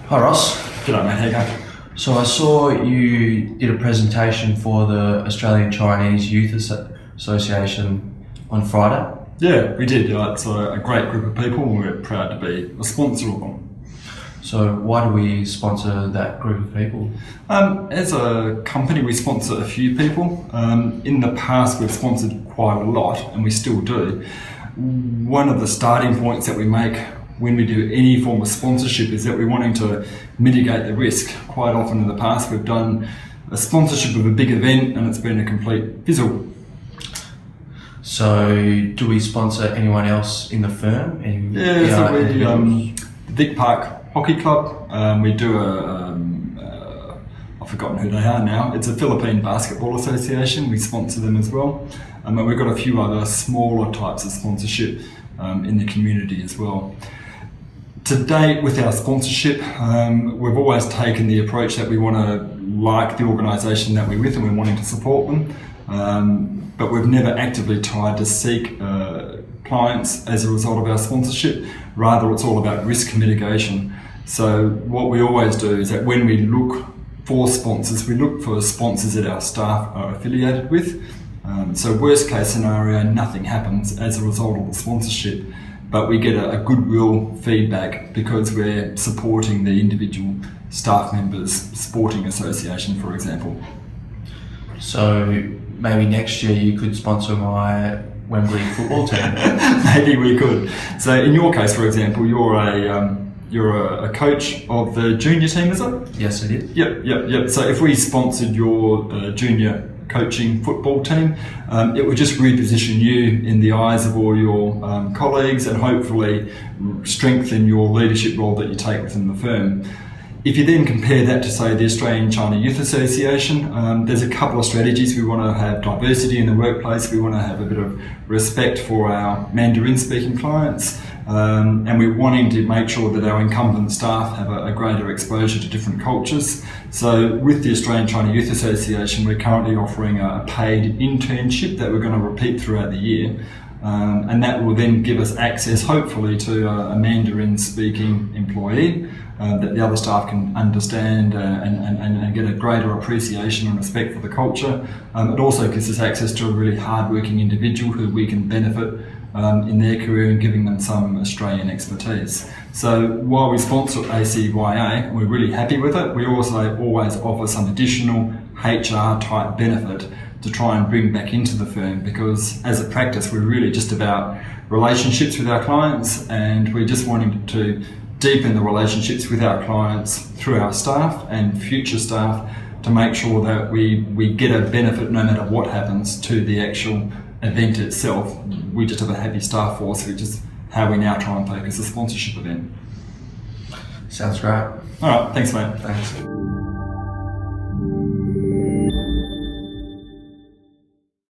Hi Ross. G'day mate, how you going? So I saw you did a presentation for the Australian Chinese Youth Association on Friday. Yeah, we did. It's a great group of people and we're proud to be a sponsor of them. So why do we sponsor that group of people? As a company, we sponsor a few people. In the past, we've sponsored quite a lot, and we still do. One of the starting points that we make when we do any form of sponsorship is that we're wanting to mitigate the risk. Quite often in the past, we've done a sponsorship of a big event and it's been a complete fizzle. So do we sponsor anyone else in the firm? The Vic Park Hockey Club. We do I've forgotten who they are now. It's a Philippine Basketball Association. We sponsor them as well. And we've got a few other smaller types of sponsorship in the community as well. To date, with our sponsorship, we've always taken the approach that we want to like the organisation that we're with and we're wanting to support them. But we've never actively tried to seek clients as a result of our sponsorship. Rather, it's all about risk mitigation. So what we always do is that when we look for sponsors, we look for sponsors that our staff are affiliated with. So worst case scenario, nothing happens as a result of the sponsorship, but we get a goodwill feedback because we're supporting the individual staff members' sporting association, for example. So maybe next year you could sponsor my Wembley football team. Maybe we could. So in your case, for example, you're a coach of the junior team, is it? Yes, I did. Yep. So if we sponsored your junior coaching football team, it would just reposition you in the eyes of all your colleagues and hopefully strengthen your leadership role that you take within the firm. If you then compare that to, say, the Australian China Youth Association, there's a couple of strategies. We want to have diversity in the workplace, we want to have a bit of respect for our Mandarin speaking clients, and we're wanting to make sure that our incumbent staff have a greater exposure to different cultures. So with the Australian China Youth Association, we're currently offering a paid internship that we're going to repeat throughout the year. And that will then give us access, hopefully, to a Mandarin speaking employee that the other staff can understand and get a greater appreciation and respect for the culture. It also gives us access to a really hard-working individual who we can benefit in their career and giving them some Australian expertise. So while we sponsor ACYA and we're really happy with it, we also always offer some additional HR type benefit to try and bring back into the firm, because as a practice we're really just about relationships with our clients and we're just wanting to deepen the relationships with our clients through our staff and future staff to make sure that we get a benefit no matter what happens to the actual event itself. We just have a happy staff force, which is how we now try and focus a sponsorship event. Sounds great. Alright, thanks mate. Thanks.